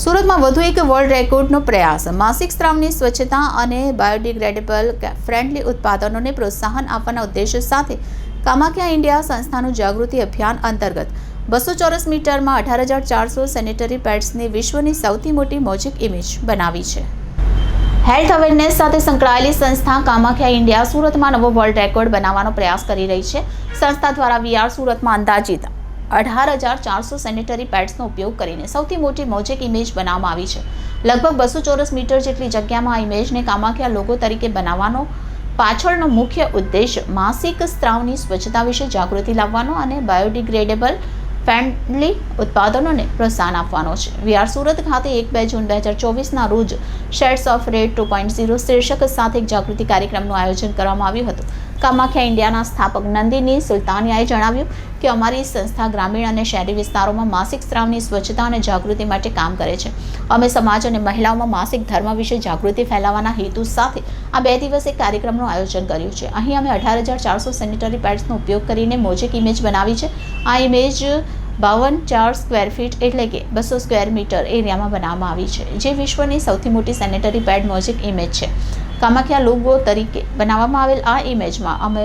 સુરતમાં વધુ એક વર્લ્ડ રેકોર્ડનો પ્રયાસ. માસિક સ્ત્રાવની સ્વચ્છતા અને બાયોડિગ્રેડેબલ ફ્રેન્ડલી ઉત્પાદનોને પ્રોત્સાહન આપવાના ઉદ્દેશ્ય સાથે કામાખ્યા ઇન્ડિયા સંસ્થાનું જાગૃતિ અભિયાન અંતર્ગત 200 ચોરસ મીટરમાં 18,400 સેનેટરી પેડ્સની વિશ્વની સૌથી મોટી મોઝેક ઇમેજ બનાવી છે. હેલ્થ અવેરનેસ સાથે સંકળાયેલી સંસ્થા કામાખ્યા ઇન્ડિયા સુરતમાં નવો વર્લ્ડ રેકોર્ડ બનાવવાનો પ્રયાસ કરી રહી છે. સંસ્થા દ્વારા વીઆર સુરતમાં અંદાજિત 18,400 સેનેટરી પેડ્સનો ઉપયોગ કરીને સૌથી મોટી મોઝેક ઇમેજ બનાવવામાં આવી છે. લગભગ 200 ચોરસ મીટર જેટલી જગ્યામાં આ ઇમેજને કામાખ્યા લોગો તરીકે બનાવવાનો પાછળનો મુખ્ય ઉદ્દેશ માસિક સ્ત્રાવની સ્વચ્છતા વિશે જાગૃતિ લાવવાનો અને બાયોડિગ્રેડેબલ ફ્રેન્ડલી ઉત્પાદનોને પ્રોત્સાહન આપવાનો છે. વીઆર સુરત ખાતે 1-2 જૂન 2024ના રોજ શેડ્સ ઓફ રેડ 2.0 શીર્ષક સાથે એક જાગૃતિ કાર્યક્રમનું આયોજન કરવામાં આવ્યું હતું. કામાખ્યા ઇન્ડિયાના સ્થાપક નંદિની સુલતાનિયાએ જણાવ્યું કે અમારી સંસ્થા ગ્રામીણ અને શહેરી વિસ્તારોમાં માસિક સ્ત્રાવની સ્વચ્છતા અને જાગૃતિ માટે કામ કરે છે. અમે સમાજ અને મહિલાઓમાં માસિક ધર્મ વિશે જાગૃતિ ફેલાવવાના હેતુ સાથે આ 2 દિવસીય કાર્યક્રમનું આયોજન કર્યું છે. અહીં અમે 18,400 સેનેટરી પેડ્સનો ઉપયોગ કરીને મોઝેક ઇમેજ બનાવી છે. આ ઇમેજ 52 સ્ક્વેર ફીટ એટલે કે 200 સ્ક્વેર મીટર એરિયામાં બનાવવામાં આવી છે, જે વિશ્વની સૌથી મોટી સેનેટરી પેડ મોઝેક ઇમેજ છે. કામાખ્યા લોગો તરીકે બનાવવામાં આવેલ આ ઇમેજમાં અમે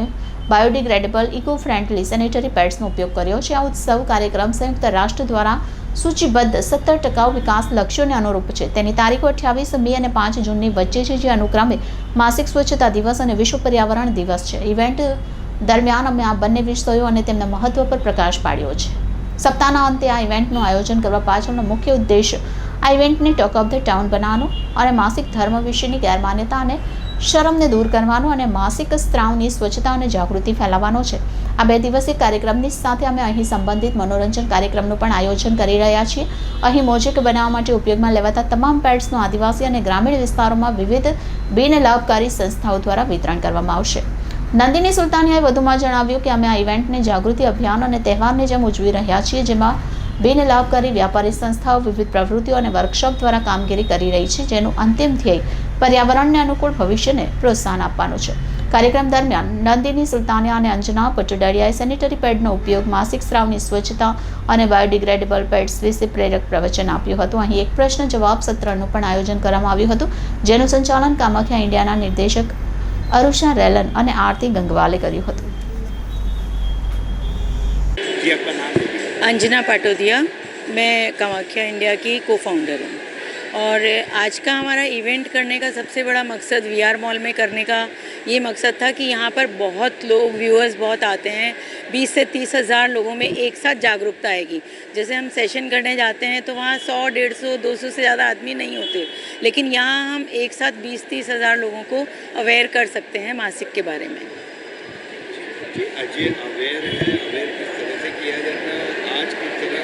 બાયોડિગ્રેડેબલ ઇકો ફ્રેન્ડલી સેનેટરી પેડ્સનો ઉપયોગ કર્યો છે. આ ઉત્સવ કાર્યક્રમ સંયુક્ત રાષ્ટ્ર દ્વારા સૂચિબદ્ધ 17 ટકાઉ વિકાસ લક્ષ્યોને અનુરૂપ છે. તેની તારીખો 28 મે અને 5 જૂનની વચ્ચે છે, જે અનુક્રમે માસિક સ્વચ્છતા દિવસ અને વિશ્વ પર્યાવરણ દિવસ છે. ઇવેન્ટ દરમિયાન અમે આ બંને વિષયો અને તેમના મહત્વ પર પ્રકાશ પાડ્યો છે. સપ્તાહના અંતે આ ઇવેન્ટનું આયોજન કરવા પાછળનો મુખ્ય ઉદ્દેશ આ ઇવેન્ટને ટોક ઓફ ધ ટાઉન બનાવવાનો અને માસિક ધર્મ વિશેની ગેરમાન્યતા અને શરમને દૂર કરવાનો અને માસિક સ્ત્રાવની સ્વચ્છતા અને જાગૃતિ ફેલાવવાનો છે. આ 2 દિવસીય કાર્યક્રમની સાથે અમે અહીં સંબંધિત મનોરંજન કાર્યક્રમનું પણ આયોજન કરી રહ્યા છીએ. અહીં મોઝેક બનાવવા માટે ઉપયોગમાં લેવાતા તમામ પેડ્સનું આદિવાસી અને ગ્રામીણ વિસ્તારોમાં વિવિધ બિનલાભકારી સંસ્થાઓ દ્વારા વિતરણ કરવામાં આવશે. નંદિની સુલતાનિયાએ વધુમાં જણાવ્યું કે અમે આ ઇવેન્ટને જાગૃતિ અભિયાન અને તહેવારની જેમ ઉજવી રહ્યા છીએ, જેમાં બિનલાભકારી વ્યાપારી સંસ્થાઓ વિવિધ પ્રવૃત્તિઓ અને વર્કશોપ દ્વારા કામગીરી કરી રહી છે, જેનું અંતિમ ધ્યેય પર્યાવરણને અનુકૂળ ભવિષ્યને પ્રોત્સાહન આપવાનું છે. કાર્યક્રમ દરમિયાન નંદિની સુલતાનિયા અને અંજના પટોડિયાએ સેનેટરી પેડનો ઉપયોગ, માસિક સ્ત્રાવની સ્વચ્છતા અને બાયોડિગ્રેડેબલ પેડ્સ વિશે પ્રેરક પ્રવચન આપ્યું હતું. અહીં એક પ્રશ્ન જવાબ સત્રનું પણ આયોજન કરવામાં આવ્યું હતું, જેનું સંચાલન કામાખ્યા ઇન્ડિયાના નિર્દેશક अरुषा रेलन અને आरती गंगवाले કર્યું હતું. जी आपका नाम? अंजना पाटोदिया. मैं कामाख्या इंडिया की को फाउंडर हूँ और आज का हमारा इवेंट करने का सबसे बड़ा मकसद वीआर मॉल में करने का ये मकसद था कि यहाँ पर बहुत लोग व्यूअर्स बहुत आते हैं. 20 से 30 हज़ार लोगों में एक साथ जागरूकता आएगी. जैसे हम सेशन करने जाते हैं तो वहाँ 100, 150, 200 से ज़्यादा आदमी नहीं होते, लेकिन यहाँ हम एक साथ 20-30 हज़ार लोगों को अवेयर कर सकते हैं मासिक के बारे में. जी आज ये अवेयर है, अवेयर किस तरह से किया जाता है? आज किस तरह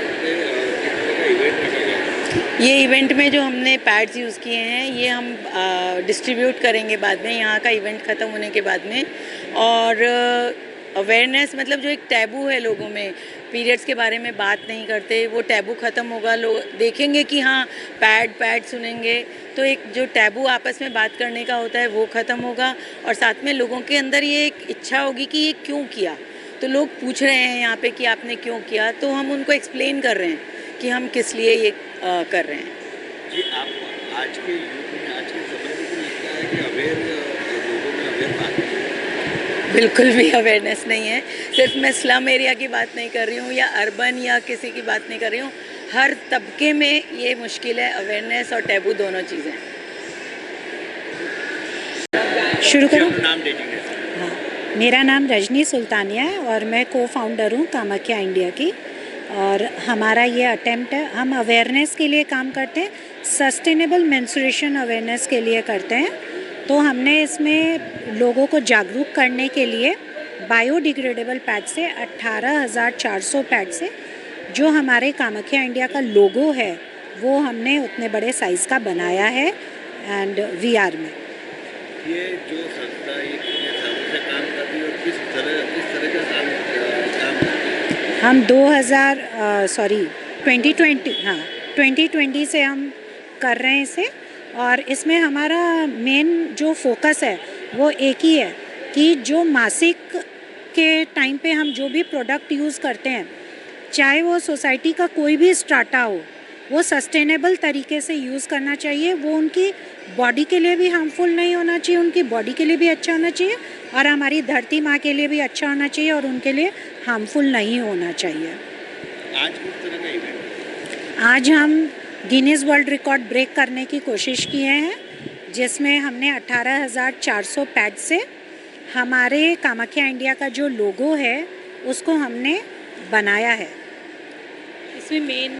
का इवेंट रखा गया? ये इवेंट में जो हमने पैड्स यूज़ किए हैं ये हम डिस्ट्रीब्यूट करेंगे बाद में, यहाँ का इवेंट ख़त्म होने के बाद में. और अवेयरनेस मतलब जो एक टैबू है लोगों में, पीरियड्स के बारे में बात नहीं करते, वो टैबू ख़त्म होगा. लोग देखेंगे कि हाँ पैड सुनेंगे तो एक जो टैबू आपस में बात करने का होता है वो ख़त्म होगा. और साथ में लोगों के अंदर ये एक इच्छा होगी कि ये क्यों किया. तो लोग पूछ रहे हैं यहाँ पे कि आपने क्यों किया, तो हम उनको एक्सप्लेन कर रहे हैं कि हम किस लिए ये कर रहे हैं. जी आप आज के युग में, आज के समय में लगता है कि अवेयर लोगों में अवेयर बात नहीं है? बिल्कुल भी अवेयरनेस नहीं है. सिर्फ मैं स्लम एरिया की बात नहीं कर रही हूँ या अर्बन या किसी की बात नहीं कर रही हूँ. हर तबके में ये मुश्किल है, अवेयरनेस और टैबू दोनों चीज़ें. शुरू करूँ? नाम दीजिए. हाँ, मेरा नाम रजनी सुल्तानिया है और मैं को फाउंडर हूँ कामाख्या इंडिया की. और हमारा ये अटेम्प्ट है, हम अवेयरनेस के लिए काम करते हैं, सस्टेनेबल मेंस्ट्रुएशन अवेयरनेस के लिए करते हैं. तो हमने इसमें लोगों को जागरूक करने के लिए बायोडिग्रेडेबल पैड से 18,400 पैड से जो हमारे कामाख्या इंडिया का लोगो है वो हमने उतने बड़े साइज़ का बनाया है एंड वीआर में. ये जो संस्था ये कितने सालों से काम कर रही है और किस तरह का काम करती है? हम 2020 से हम कर रहे हैं इसे. और इसमें हमारा मेन जो फोकस है वो एक ही है कि जो मासिक के टाइम पे हम जो भी प्रोडक्ट यूज़ करते हैं, चाहे वो सोसाइटी का कोई भी स्ट्राटा हो, वो सस्टेनेबल तरीके से यूज़ करना चाहिए। वो उनकी बॉडी के लिए भी हार्मफुल नहीं होना चाहिए, उनकी बॉडी के लिए भी अच्छा होना चाहिए और हमारी धरती माँ के लिए भी अच्छा होना चाहिए और उनके लिए हार्मफुल नहीं होना चाहिए। आज किस तरह का इवेंट? आज हम गिनीज़ वर्ल्ड रिकॉर्ड ब्रेक करने की कोशिश किए हैं, जिसमें हमने 18,400 पैड से हमारे कामाख्या इंडिया का जो लोगो है उसको हमने बनाया है। इसमें मेन